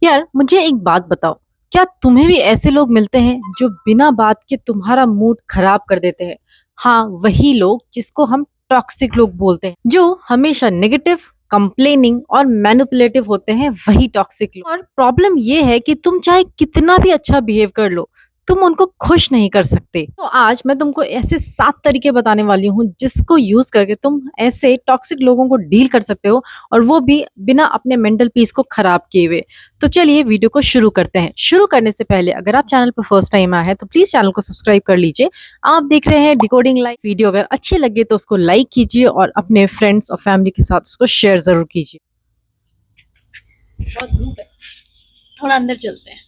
यार मुझे एक बात बताओ। क्या तुम्हें भी ऐसे लोग मिलते हैं जो बिना बात के तुम्हारा मूड खराब कर देते हैं? हाँ, वही लोग जिसको हम टॉक्सिक लोग बोलते हैं, जो हमेशा नेगेटिव, कंप्लेनिंग और मैनिपुलेटिव होते हैं, वही टॉक्सिक लोग। और प्रॉब्लम ये है कि तुम चाहे कितना भी अच्छा बिहेव कर लो, तुम उनको खुश नहीं कर सकते। तो आज मैं तुमको ऐसे 7 तरीके बताने वाली हूँ जिसको यूज करके तुम ऐसे टॉक्सिक लोगों को डील कर सकते हो, और वो भी बिना अपने मेंटल पीस को खराब किए हुए। तो चलिए वीडियो को शुरू करते हैं। शुरू करने से पहले अगर आप चैनल पर फर्स्ट टाइम आए हैं तो प्लीज चैनल को सब्सक्राइब कर लीजिए। आप देख रहे हैं डिकोडिंग लाइफ। वीडियो अगर अच्छी लगे तो उसको लाइक कीजिए और अपने फ्रेंड्स और फैमिली के साथ उसको शेयर जरूर कीजिए। बहुत धूप है, थोड़ा अंदर चलते हैं।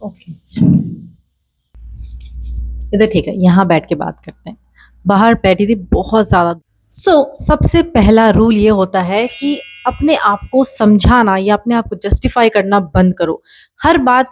ओके, इधर ठीक है, यहाँ बैठ के बात करते हैं। बाहर बैठी थी बहुत ज्यादा। सबसे पहला रूल ये होता है कि अपने आप को समझाना या अपने आप को जस्टिफाई करना बंद करो। हर बात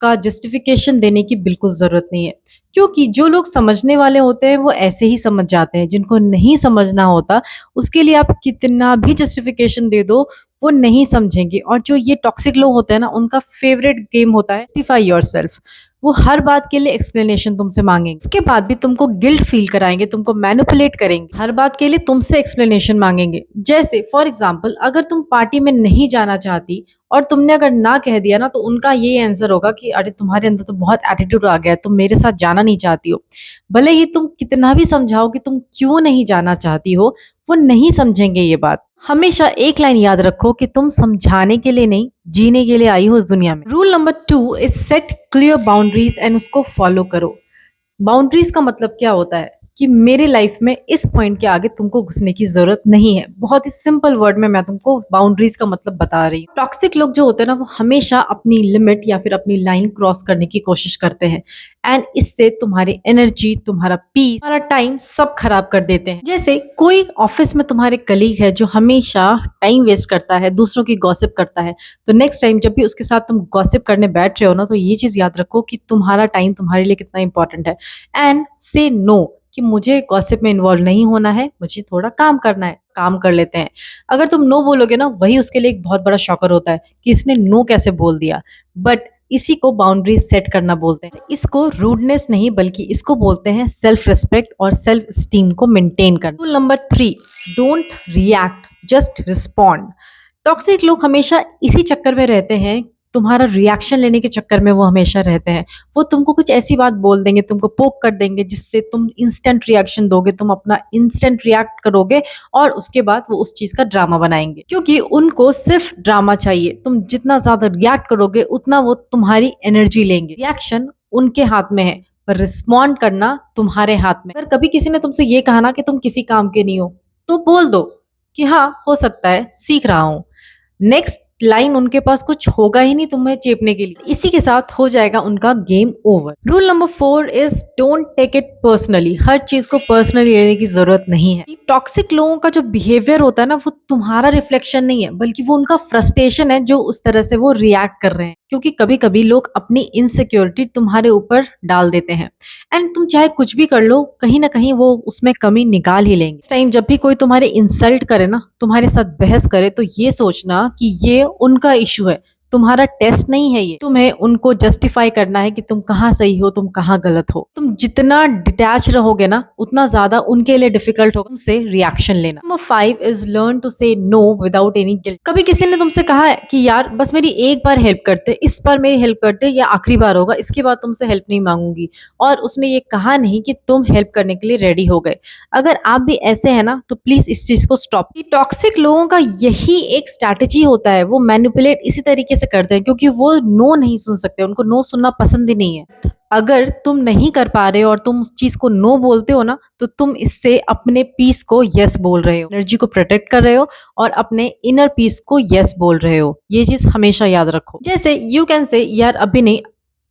का जस्टिफिकेशन देने की बिल्कुल जरूरत नहीं है, क्योंकि जो लोग समझने वाले होते हैं वो ऐसे ही समझ जाते हैं। जिनको नहीं समझना होता उसके लिए आप कितना भी जस्टिफिकेशन दे दो, वो नहीं समझेंगे। और जो ये टॉक्सिक लोग होते हैं ना, उनका फेवरेट गेम होता है जस्टिफाई योरसेल्फ। वो हर बात के लिए एक्सप्लेनेशन तुमसे मांगेंगे, उसके बाद भी तुमको गिल्ट फील कराएंगे, तुमको मैनिपुलेट करेंगे, हर बात के लिए तुमसे एक्सप्लेनेशन मांगेंगे। जैसे फॉर एग्जाम्पल, अगर तुम पार्टी में नहीं जाना चाहती और तुमने अगर ना कह दिया ना, तो उनका ये आंसर होगा कि अरे तुम्हारे अंदर तो बहुत एटीट्यूड आ गया है, तुम मेरे साथ जाना नहीं चाहती हो। भले ही तुम कितना भी समझाओ कि तुम क्यों नहीं जाना चाहती हो, वो नहीं समझेंगे ये बात। हमेशा एक लाइन याद रखो कि तुम समझाने के लिए नहीं, जीने के लिए आई हो इस दुनिया में। Rule number 2 is set clear boundaries and उसको फॉलो करो। बाउंड्रीज का मतलब क्या होता है कि मेरे लाइफ में इस पॉइंट के आगे तुमको घुसने की जरूरत नहीं है। बहुत ही सिंपल वर्ड में मैं तुमको बाउंड्रीज का मतलब बता रही हूँ। टॉक्सिक लोग जो होते हैं ना, वो हमेशा अपनी लिमिट या फिर अपनी लाइन क्रॉस करने की कोशिश करते हैं, एंड इससे तुम्हारी एनर्जी, तुम्हारा पीस, तुम्हारा टाइम सब खराब कर देते हैं। जैसे कोई ऑफिस में तुम्हारे कलीग है जो हमेशा टाइम वेस्ट करता है, दूसरों की गॉसिप करता है, तो नेक्स्ट टाइम जब भी उसके साथ तुम गॉसिप करने बैठ रहे हो ना, तो ये चीज याद रखो कि तुम्हारा टाइम तुम्हारे लिए कितना इंपॉर्टेंट है। एंड से नो कि मुझे गॉसिप में इन्वॉल्व नहीं होना है, मुझे थोड़ा काम करना है, काम कर लेते हैं। अगर तुम नो बोलोगे ना, वही उसके लिए एक बहुत बड़ा शॉकर होता है कि इसने नो कैसे बोल दिया। बट इसी को बाउंड्रीज सेट करना बोलते हैं। इसको रूडनेस नहीं, बल्कि इसको बोलते हैं सेल्फ रिस्पेक्ट और सेल्फ स्टीम को मेंटेन करना। Rule number 3, don't react, just respond. Toxic लोग हमेशा इसी चक्कर में रहते हैं, तुम्हारा रिएक्शन लेने के चक्कर में वो हमेशा रहते हैं। वो तुमको कुछ ऐसी बात बोल देंगे, तुमको पोक कर देंगे, जिससे तुम इंस्टेंट रिएक्शन दोगे, तुम अपना इंस्टेंट रिएक्ट करोगे, और उसके बाद वो उस चीज का ड्रामा बनाएंगे, क्योंकि उनको सिर्फ ड्रामा चाहिए। तुम जितना ज्यादा रिएक्ट करोगे उतना वो तुम्हारी एनर्जी लेंगे। रिएक्शन उनके हाथ में है, पर रिस्पॉन्ड करना तुम्हारे हाथ में। अगर कभी किसी ने तुमसे ये कहा ना कि तुम किसी काम के नहीं हो, तो बोल दो कि हाँ, हो सकता है, सीख रहा हूं। नेक्स्ट लाइन उनके पास कुछ होगा ही नहीं तुम्हें चेपने के लिए। इसी के साथ हो जाएगा उनका game over. Rule number 4 is don't take it personally. हर चीज को पर्सनली लेने की जरूरत नहीं है। टॉक्सिक लोगों का जो बिहेवियर होता है ना, वो तुम्हारा रिफ्लेक्शन नहीं है, बल्कि वो उनका फ्रस्ट्रेशन है, जो उस तरह से वो रिएक्ट कर रहे हैं। क्योंकि कभी कभी लोग अपनी इनसिक्योरिटी तुम्हारे ऊपर डाल देते हैं, एंड तुम चाहे कुछ भी कर लो, कहीं ना कहीं वो उसमें कमी निकाल ही लेंगे। इस टाइम जब भी कोई तुम्हारे इंसल्ट करे ना, तुम्हारे साथ बहस करे, तो ये सोचना कि ये उनका इशू है, तुम्हारा टेस्ट नहीं है। ये तुम्हें उनको जस्टिफाई करना है कि तुम कहाँ सही हो, तुम कहाँ गलत हो। तुम जितना डिटैच रहोगे ना, उतना ज्यादा उनके लिए डिफिकल्ट होगा तुमसे रिएक्शन लेना। नंबर 5 इज लर्न टू से नो विदाउट एनी गिल्ट। कभी किसी ने तुमसे कहा है कि यार बस मेरी एक बार हेल्प करते, इस बार मेरी हेल्प करते, या आखिरी बार होगा, इसके बाद तुमसे हेल्प नहीं मांगूंगी, और उसने ये कहा नहीं कि तुम हेल्प करने के लिए रेडी हो गए। अगर आप भी ऐसे है ना, तो प्लीज इस चीज को स्टॉप। टॉक्सिक लोगों का यही एक स्ट्रैटेजी होता है, वो मैनिपुलेट इसी तरीके से करते हैं, क्योंकि वो नो नहीं सुन सकते, उनको नो सुनना पसंद ही नहीं है। अगर तुम नहीं कर पा रहे हो और तुम उस चीज को नो बोलते हो ना, तो तुम इससे अपने पीस को यस बोल रहे हो, एनर्जी को प्रोटेक्ट कर रहे हो, और अपने इनर पीस को यस बोल रहे हो। ये चीज हमेशा याद रखो। जैसे यू कैन से यार अभी नहीं,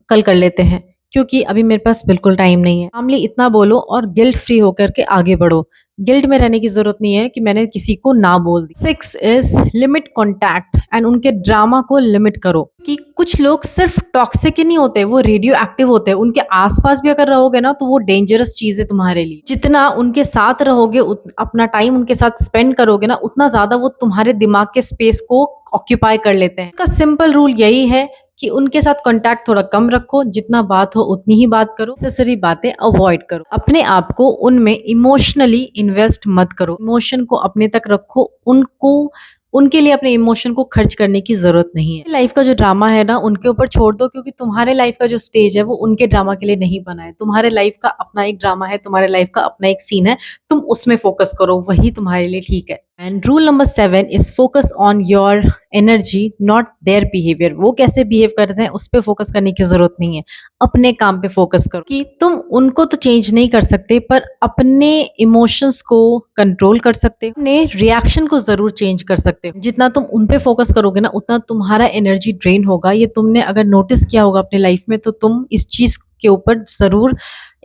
कल कर लेते हैं, क्योंकि अभी मेरे पास बिल्कुल टाइम नहीं है। कामली इतना बोलो और गिल्ट फ्री होकर के आगे बढ़ो। गिल्ट में रहने की ज़रूरत नहीं है कि मैंने किसी को ना बोल दी। 6 इज़ लिमिट कॉन्टैक्ट एंड उनके ड्रामा को लिमिट करो कि कुछ लोग सिर्फ टॉक्सिक ही नहीं होते, वो रेडियो एक्टिव होते हैं। उनके आस-पास भी अगर रहोगे ना तो वो डेंजरस चीज़ है तुम्हारे लिए। जितना उनके साथ रहोगे अपना टाइम उनके साथ स्पेंड करोगे ना उतना ज़्यादा वो तुम्हारे दिमाग के स्पेस को ऑक्यूपाई कर लेते हैं। इसका सिंपल रूल यही है कि उनके साथ कांटेक्ट थोड़ा कम रखो, जितना बात हो उतनी ही बात करो, नेसेसरी बातें अवॉइड करो। अपने आप को उनमें इमोशनली इन्वेस्ट मत करो, इमोशन को अपने तक रखो, उनके लिए अपने इमोशन को खर्च करने की ज़रूरत नहीं है। लाइफ का जो ड्रामा है ना उनके ऊपर छोड़ दो, क्योंकि तुम्हारे लाइफ का जो स्टेज है वो उनके ड्रामा के लिए नहीं बना है। तुम्हारे लाइफ का अपना एक ड्रामा है, तुम्हारे लाइफ का अपना एक सीन है, तुम उसमें फोकस करो, वही तुम्हारे लिए ठीक है। And rule number 7 is focus on your energy not their behaviour. वो कैसे बिहेव करते हैं उस पर फोकस करने की जरूरत नहीं है, अपने काम पे फोकस करो। कि तुम उनको तो चेंज नहीं कर सकते पर अपने इमोशंस को कंट्रोल कर सकते हो, अपने रिएक्शन को जरूर चेंज कर सकते हो। जितना तुम उन पे फोकस करोगे ना उतना तुम्हारा एनर्जी ड्रेन होगा। ये तुमने अगर नोटिस किया होगा अपने लाइफ में तो तुम इस चीज के ऊपर जरूर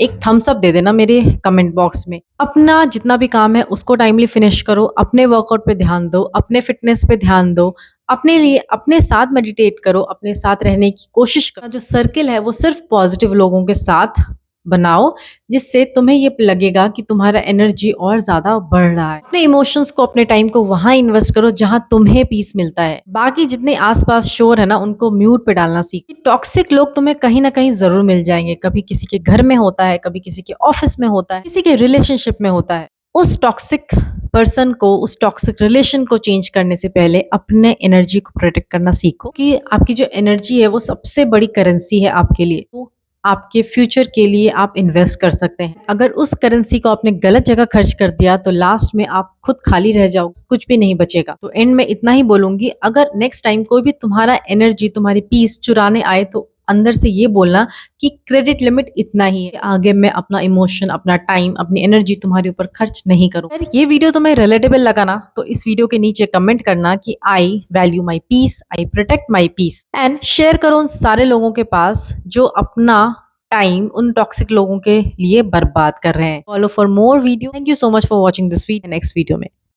एक थम्स अप दे देना मेरे कमेंट बॉक्स में। अपना जितना भी काम है उसको टाइमली फिनिश करो, अपने वर्कआउट पे ध्यान दो, अपने फिटनेस पे ध्यान दो, अपने लिए अपने साथ मेडिटेट करो, अपने साथ रहने की कोशिश करो। जो सर्किल है वो सिर्फ पॉजिटिव लोगों के साथ बनाओ, जिससे तुम्हें ये लगेगा कि तुम्हारा एनर्जी और ज्यादा बढ़ रहा है। अपने इमोशंस को अपने टाइम को वहां इन्वेस्ट करो जहां तुम्हें पीस मिलता है। बाकी जितने आसपास शोर है ना उनको म्यूट पे डालना सीखो। टॉक्सिक लोग तुम्हें कहीं ना कहीं जरूर मिल जाएंगे, कभी किसी के घर में होता है, कभी किसी के ऑफिस में होता है, किसी के रिलेशनशिप में होता है। उस टॉक्सिक पर्सन को, उस टॉक्सिक रिलेशन को चेंज करने से पहले अपने एनर्जी को प्रोटेक्ट करना सीखो, कि आपकी जो एनर्जी है वो सबसे बड़ी करेंसी है आपके लिए। तो आपके फ्यूचर के लिए आप इन्वेस्ट कर सकते हैं। अगर उस करेंसी को आपने गलत जगह खर्च कर दिया तो लास्ट में आप खुद खाली रह जाओगे, कुछ भी नहीं बचेगा। तो एंड में इतना ही बोलूंगी, अगर नेक्स्ट टाइम कोई भी तुम्हारा एनर्जी, तुम्हारी पीस चुराने आए तो अंदर से ये बोलना कि क्रेडिट लिमिट इतना ही है, आगे मैं अपना इमोशन, अपना टाइम, अपनी एनर्जी तुम्हारे ऊपर खर्च नहीं करूँ। अगर ये वीडियो तुम्हें रिलेटेबल लगा ना तो इस वीडियो के नीचे कमेंट करना कि I value my peace, I protect my peace, and share करो उन सारे लोगों के पास जो अपना टाइम उन टॉक्सिक लोगों के लिए बर्बाद कर रहे हैं। Follow for more video. Thank you so much for watching this video. Next video में